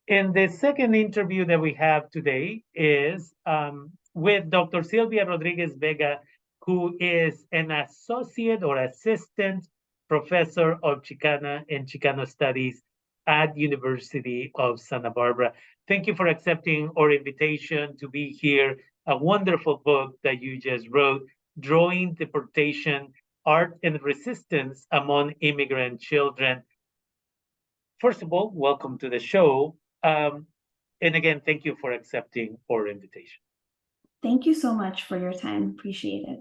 And the second interview that we have today is with Dr. Silvia Rodriguez Vega, who is an associate or assistant professor of Chicana and Chicano studies at University of Santa Barbara. Thank you for accepting our invitation to be here. A wonderful book that you just wrote, Drawing Deportation, Art and Resistance Among Immigrant Children. First of all, welcome to the show. And again, thank you for accepting our invitation. Thank you so much for your time. Appreciate it.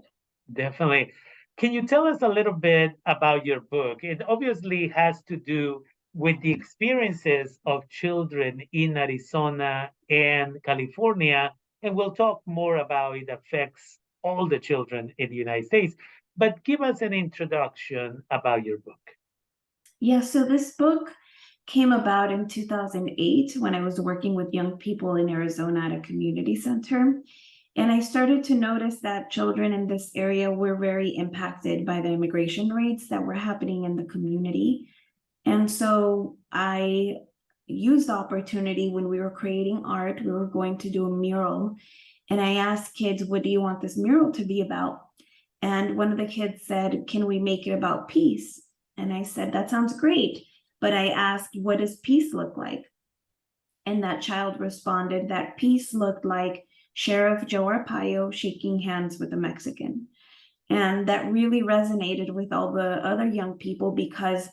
Definitely. Can you tell us a little bit about your book? It obviously has to do with the experiences of children in Arizona and California, and we'll talk more about it affects all the children in the United States. But give us an introduction about your book. Yeah, so this book came about in 2008 when I was working with young people in Arizona at a community center. And I started to notice that children in this area were very impacted by the immigration rates that were happening in the community. And so I used the opportunity when we were creating art, we were going to do a mural. And I asked kids, what do you want this mural to be about? And one of the kids said, can we make it about peace? And I said, that sounds great. But I asked, what does peace look like? And that child responded that peace looked like Sheriff Joe Arpaio shaking hands with a Mexican. And that really resonated with all the other young people because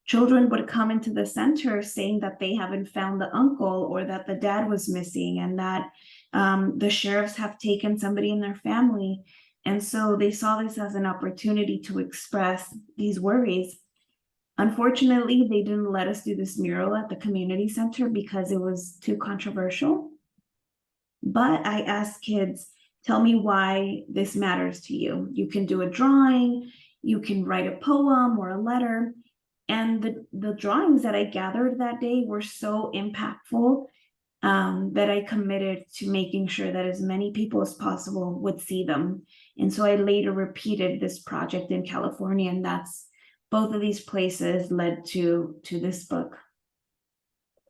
children would come into the center saying that they haven't found the uncle or that the dad was missing and that the sheriffs have taken somebody in their family. And so they saw this as an opportunity to express these worries. Unfortunately, they didn't let us do this mural at the community center because it was too controversial. But I asked kids, tell me why this matters to you. You can do a drawing, you can write a poem or a letter. And the drawings that I gathered that day were so impactful that I committed to making sure that as many people as possible would see them. And so I later repeated this project in California, and that's both of these places led to this book.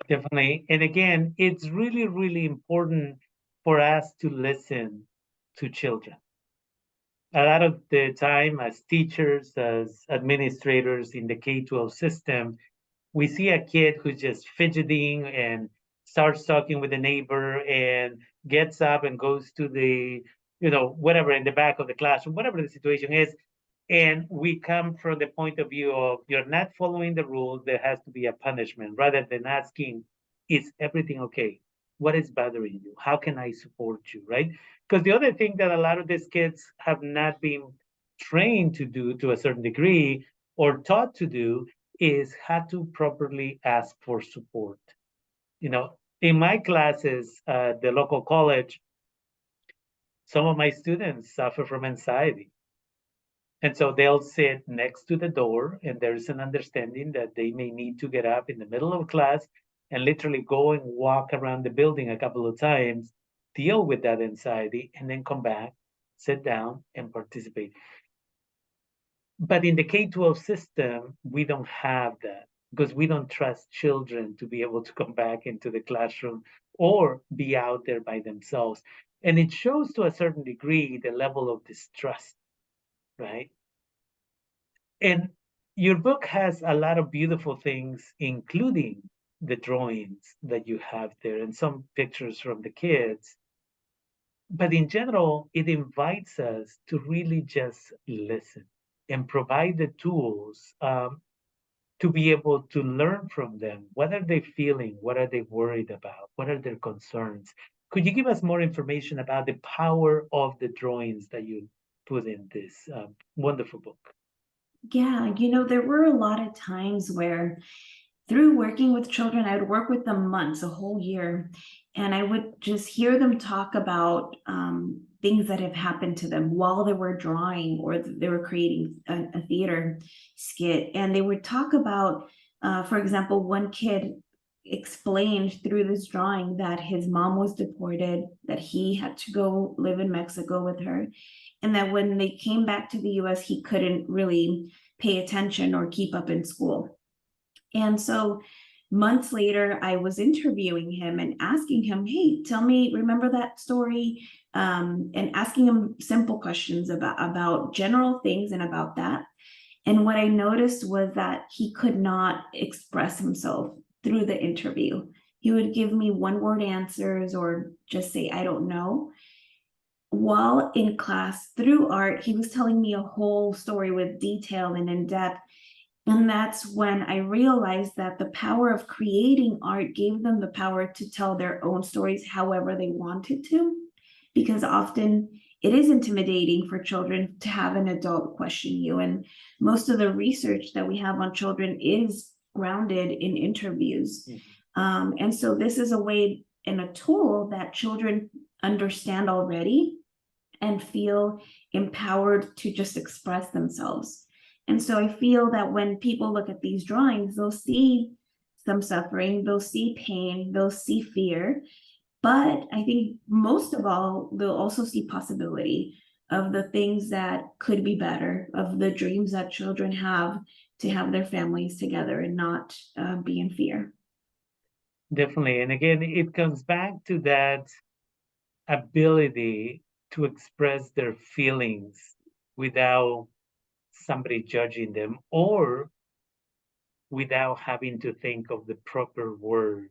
Definitely. And again, it's really, really important for us to listen to children. A lot of the time, as teachers, as administrators in the K 12 system, we see a kid who's just fidgeting and starts talking with a neighbor and gets up and goes to the, whatever in the back of the classroom, whatever the situation is. And we come from the point of view of you're not following the rules, there has to be a punishment rather than asking, is everything okay? What is bothering you? How can I support you? Right? Because the other thing that a lot of these kids have not been trained to do to a certain degree or taught to do is how to properly ask for support. In my classes at the local college, some of my students suffer from anxiety. And so they'll sit next to the door, and there's an understanding that they may need to get up in the middle of class and literally go and walk around the building a couple of times, deal with that anxiety, and then come back, sit down, and participate. But in the K 12 system, we don't have that because we don't trust children to be able to come back into the classroom or be out there by themselves. And it shows to a certain degree the level of distrust, right? And your book has a lot of beautiful things, including the drawings that you have there and some pictures from the kids. But in general, it invites us to really just listen and provide the tools to be able to learn from them. What are they feeling? What are they worried about? What are their concerns? Could you give us more information about the power of the drawings that you put in this wonderful book? Yeah, there were a lot of times where through working with children, I would work with them months, a whole year, and I would just hear them talk about things that have happened to them while they were drawing or they were creating a theater skit. And they would talk about, for example, one kid explained through this drawing that his mom was deported, that he had to go live in Mexico with her, and that when they came back to the US, he couldn't really pay attention or keep up in school. And so months later, I was interviewing him and asking him, hey, tell me, remember that story? And asking him simple questions about general things and about that. And what I noticed was that he could not express himself through the interview. He would give me one word answers or just say, I don't know. While in class through art, he was telling me a whole story with detail and in depth. And that's when I realized that the power of creating art gave them the power to tell their own stories however they wanted to, because often it is intimidating for children to have an adult question you. And most of the research that we have on children is grounded in interviews. And so this is a way and a tool that children understand already and feel empowered to just express themselves. And so I feel that when people look at these drawings, they'll see some suffering, they'll see pain, they'll see fear. But I think most of all, they'll also see possibility of the things that could be better, of the dreams that children have to have their families together and not be in fear. Definitely. And again, it comes back to that ability to express their feelings without somebody judging them or without having to think of the proper word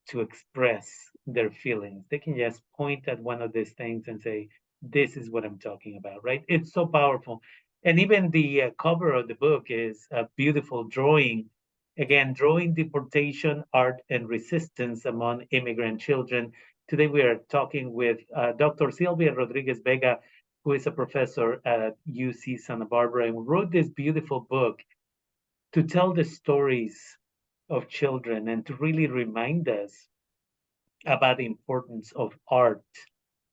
to express their feelings. They can just point at one of these things and say, this is what I'm talking about, right? It's so powerful. And even the cover of the book is a beautiful drawing. Again, drawing deportation, art, and resistance among immigrant children. Today we are talking with Dr. Silvia Rodriguez Vega, who is a professor at UC Santa Barbara and wrote this beautiful book to tell the stories of children and to really remind us about the importance of art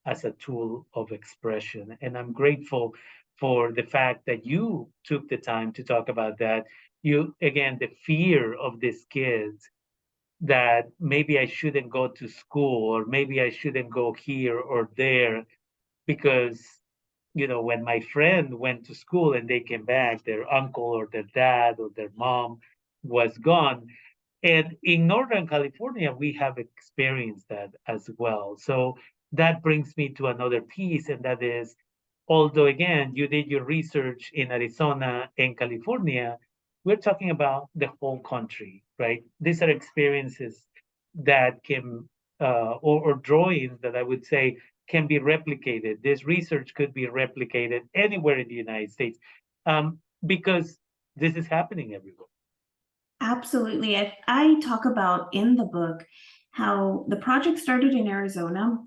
as a tool of expression. And I'm grateful for the fact that you took the time to talk about that. You, again, the fear of these kids that maybe I shouldn't go to school or maybe I shouldn't go here or there because, when my friend went to school and they came back, their uncle or their dad or their mom was gone. And in Northern California, we have experienced that as well. So that brings me to another piece, and that is, although again, you did your research in Arizona and California, we're talking about the whole country, right? These are experiences that can, or drawings that I would say can be replicated. This research could be replicated anywhere in the United States because this is happening everywhere. Absolutely. I talk about in the book how the project started in Arizona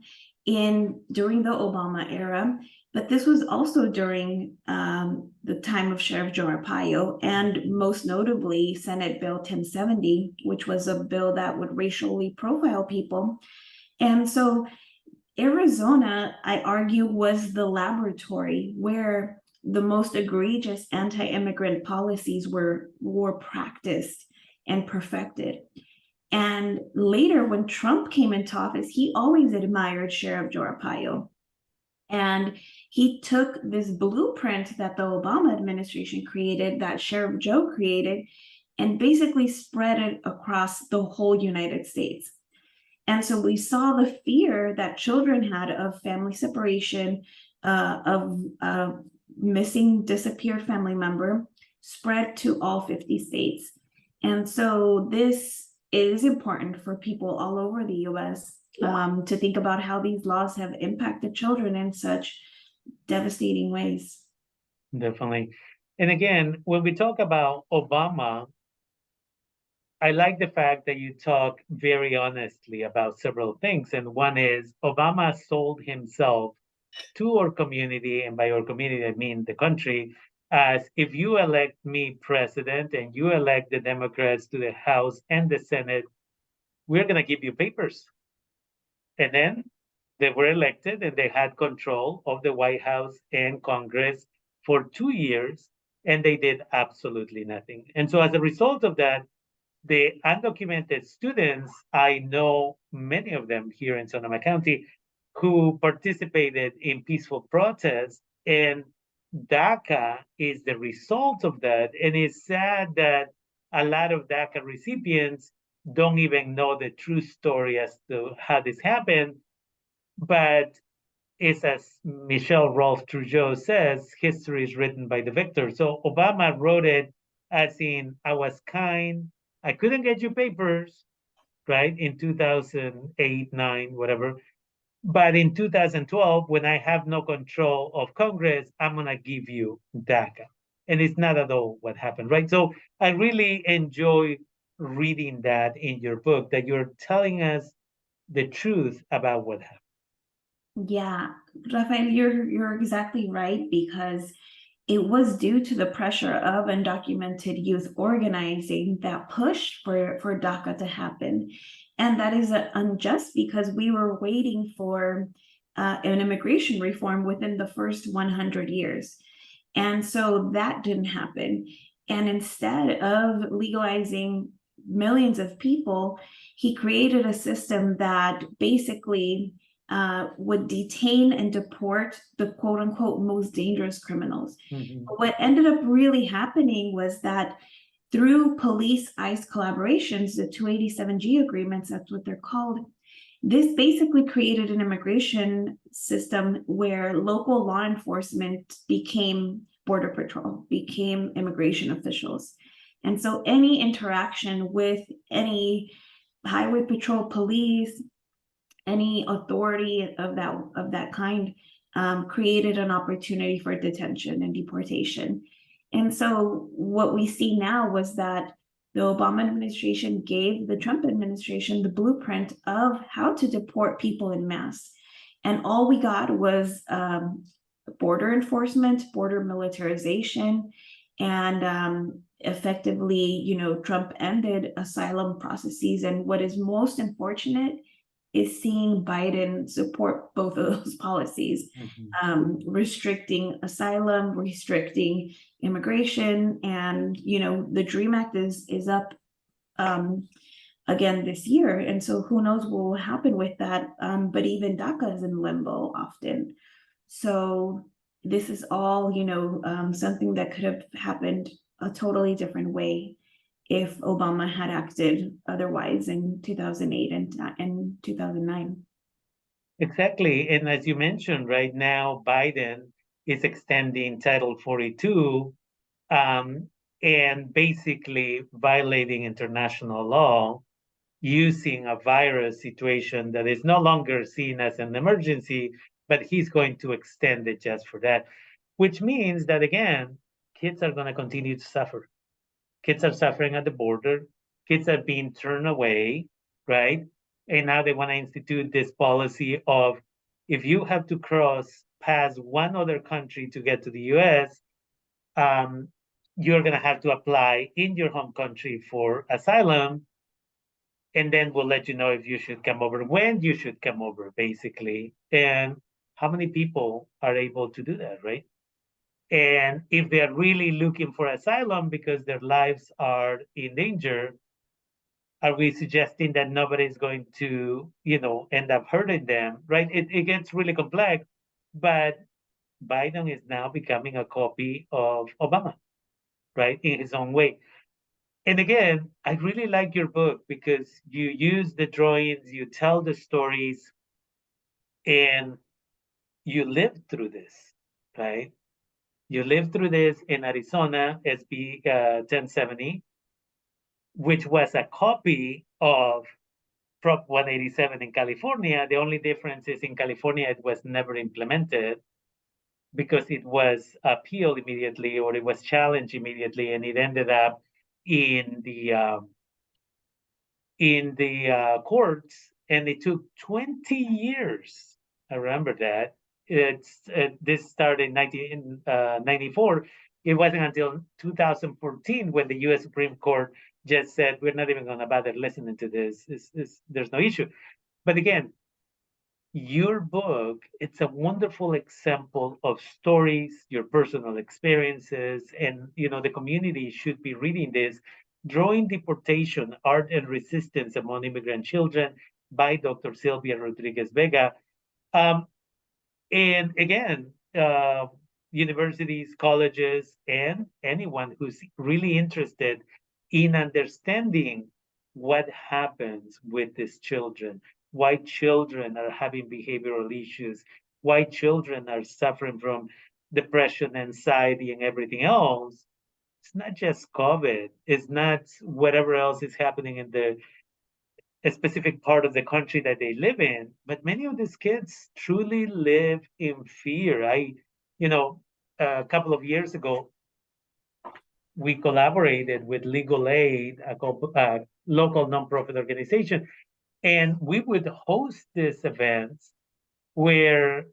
during the Obama era, but this was also during the time of Sheriff Joe Arpaio, and most notably Senate Bill 1070, which was a bill that would racially profile people. And so Arizona, I argue, was the laboratory where the most egregious anti-immigrant policies were practiced and perfected. And later, when Trump came into office, he always admired Sheriff Joe Arpaio. And he took this blueprint that the Obama administration created, that Sheriff Joe created, and basically spread it across the whole United States. And so we saw the fear that children had of family separation, of missing, disappeared family member spread to all 50 states. And so this is important for people all over the US to think about how these laws have impacted children in such devastating ways. Definitely. And again, when we talk about Obama, I like the fact that you talk very honestly about several things. And one is Obama sold himself to our community, and by our community, I mean the country, as if you elect me president and you elect the Democrats to the House and the Senate, we're going to give you papers. And then they were elected and they had control of the White House and Congress for 2 years, and they did absolutely nothing. And so, as a result of that, the undocumented students, I know many of them here in Sonoma County who participated in peaceful protests, and DACA is the result of that. And it's sad that a lot of DACA recipients don't even know the true story as to how this happened. But it's as Michelle Rolfe Trudeau says, history is written by the victor. So Obama wrote it as in, I was kind, I couldn't get you papers, right, in 2008, 9, whatever. But in 2012, when I have no control of Congress, I'm going to give you DACA. And it's not at all what happened, right? So I really enjoy reading that in your book, that you're telling us the truth about what happened. Yeah, Rafael, you're exactly right, because it was due to the pressure of undocumented youth organizing that pushed for DACA to happen. And that is unjust, because we were waiting for an immigration reform within the first 100 years. And so that didn't happen. And instead of legalizing millions of people, he created a system that basically would detain and deport the quote unquote most dangerous criminals. Mm-hmm. But what ended up really happening was that through police ICE collaborations, the 287G agreements, that's what they're called, this basically created an immigration system where local law enforcement became border patrol, became immigration officials. And so any interaction with any highway patrol, police, any authority of that kind, created an opportunity for detention and deportation. And so what we see now was that the Obama administration gave the Trump administration the blueprint of how to deport people in mass. And all we got was border enforcement, border militarization, and effectively, Trump ended asylum processes. And what is most unfortunate is seeing Biden support both of those policies, restricting asylum, restricting immigration, and the DREAM Act is up again this year, and so who knows what will happen with that. But even DACA is in limbo often. So this is all something that could have happened a totally different way if Obama had acted otherwise in 2008 and 2009. Exactly. And as you mentioned, right now, Biden is extending Title 42 um, and basically violating international law using a virus situation that is no longer seen as an emergency, but he's going to extend it just for that, which means that, again, kids are going to continue to suffer. Kids are suffering at the border. Kids are being turned away, right? And now they want to institute this policy of if you have to cross past one other country to get to the US, um, you're going to have to apply in your home country for asylum. And then we'll let you know if you should come over, when you should come over, basically. And how many people are able to do that, right? And if they're really looking for asylum because their lives are in danger, are we suggesting that nobody's going to, end up hurting them, right? It gets really complex, but Biden is now becoming a copy of Obama, right, in his own way. And again, I really like your book because you use the drawings, you tell the stories, and you lived through this, right? You lived through this in Arizona, SB 1070, which was a copy of Prop 187 in California. The only difference is in California, it was never implemented because it was appealed immediately or it was challenged immediately, and it ended up in the courts, and it took 20 years. I remember that. This started in 1994. It wasn't until 2014 when the U.S. Supreme Court just said, we're not even going to bother listening to this. There's no issue. But again, your book, it's a wonderful example of stories, your personal experiences, and the community should be reading this. Drawing Deportation, Art and Resistance Among Immigrant Children by Dr. Silvia Rodriguez Vega. Um, and again, universities, colleges, and anyone who's really interested in understanding what happens with these children, why children are having behavioral issues, why children are suffering from depression, anxiety, and everything else. It's not just COVID, it's not whatever else is happening in the a specific part of the country that they live in, but many of these kids truly live in fear. You know, a couple of years ago, we collaborated with Legal Aid, a local nonprofit organization, and we would host these events where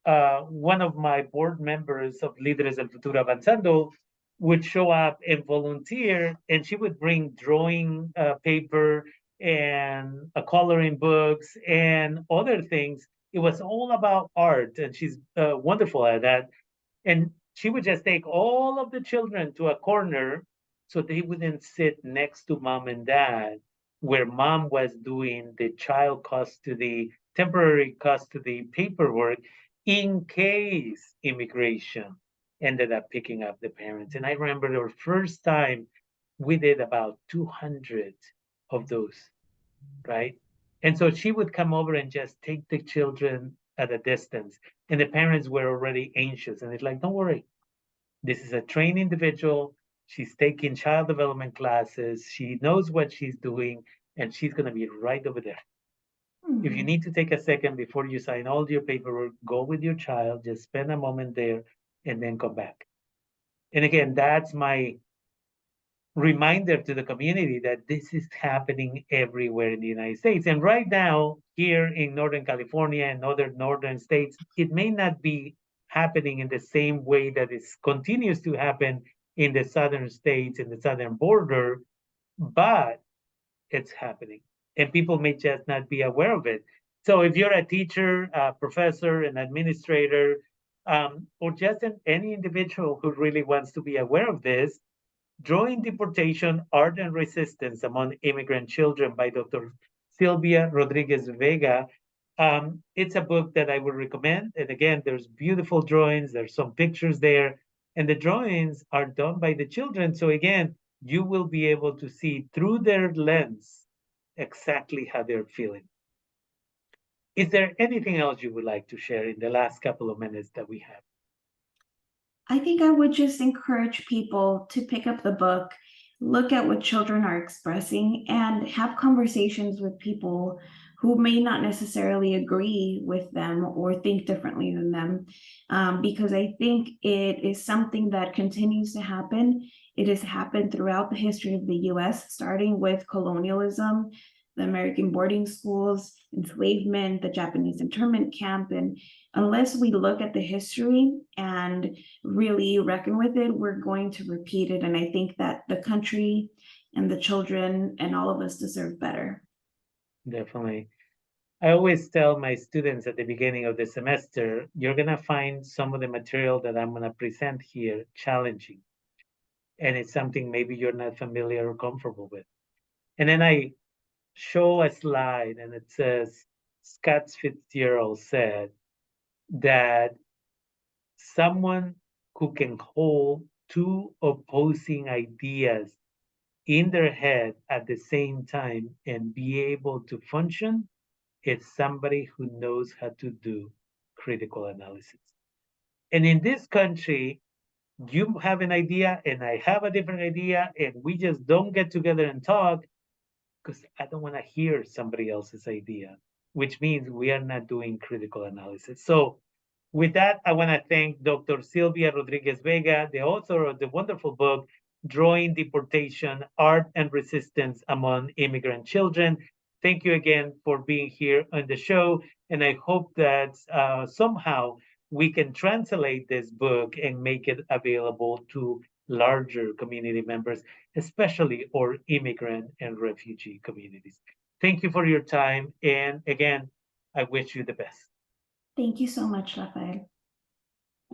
one of my board members of Líderes del Futuro Avanzando would show up and volunteer, and she would bring drawing paper and coloring books and other things. It was all about art, and she's wonderful at that. And she would just take all of the children to a corner so they wouldn't sit next to mom and dad, where mom was doing the child custody, temporary custody paperwork in case immigration ended up picking up the parents. And I remember the first time we did about 200 of those, right? And so she would come over and just take the children at a distance. And the parents were already anxious. And it's like, don't worry, this is a trained individual. She's taking child development classes. She knows what she's doing, and she's going to be right over there. If you Mhm. need to take a second before you sign all your paperwork, go with your child, just spend a moment there, and then come back. And again, that's my reminder to the community that this is happening everywhere in the United States. And right now, here in Northern California and other northern states, it may not be happening in the same way that it continues to happen in the southern states, in the southern border, but it's happening. And people may just not be aware of it. So if you're a teacher, a professor, an administrator, or just any individual who really wants to be aware of this, Drawing Deportation, Art and Resistance Among Immigrant Children by Dr. Silvia Rodriguez Vega. It's a book that I would recommend. And again, there's beautiful drawings, there's some pictures there, and the drawings are done by the children. So again, you will be able to see through their lens exactly how they're feeling. Is there anything else you would like to share in the last couple of minutes that we have? I think I would just encourage people to pick up the book, look at what children are expressing, and have conversations with people who may not necessarily agree with them or think differently than them. Because I think it is something that continues to happen. It has happened throughout the history of the US, starting with colonialism, the American boarding schools, enslavement, the Japanese internment camp. And unless we look at the history and really reckon with it, we're going to repeat it. And I think that the country and the children and all of us deserve better. Definitely. I always tell my students at the beginning of the semester, you're going to find some of the material that I'm going to present here challenging. And it's something maybe you're not familiar or comfortable with. And then I show a slide and it says, Scott Fitzgerald said that someone who can hold two opposing ideas in their head at the same time and be able to function is somebody who knows how to do critical analysis. And in this country, you have an idea and I have a different idea, and we just don't get together and talk because I don't want to hear somebody else's idea, which means we are not doing critical analysis. So, with that, I want to thank Dr. Silvia Rodriguez Vega, the author of the wonderful book, Drawing Deportation, Art and Resistance Among Immigrant Children. Thank you again for being here on the show. And I hope that somehow we can translate this book and make it available to larger community members, especially our immigrant and refugee communities. Thank you for your time. And again, I wish you the best. Thank you so much, Rafael.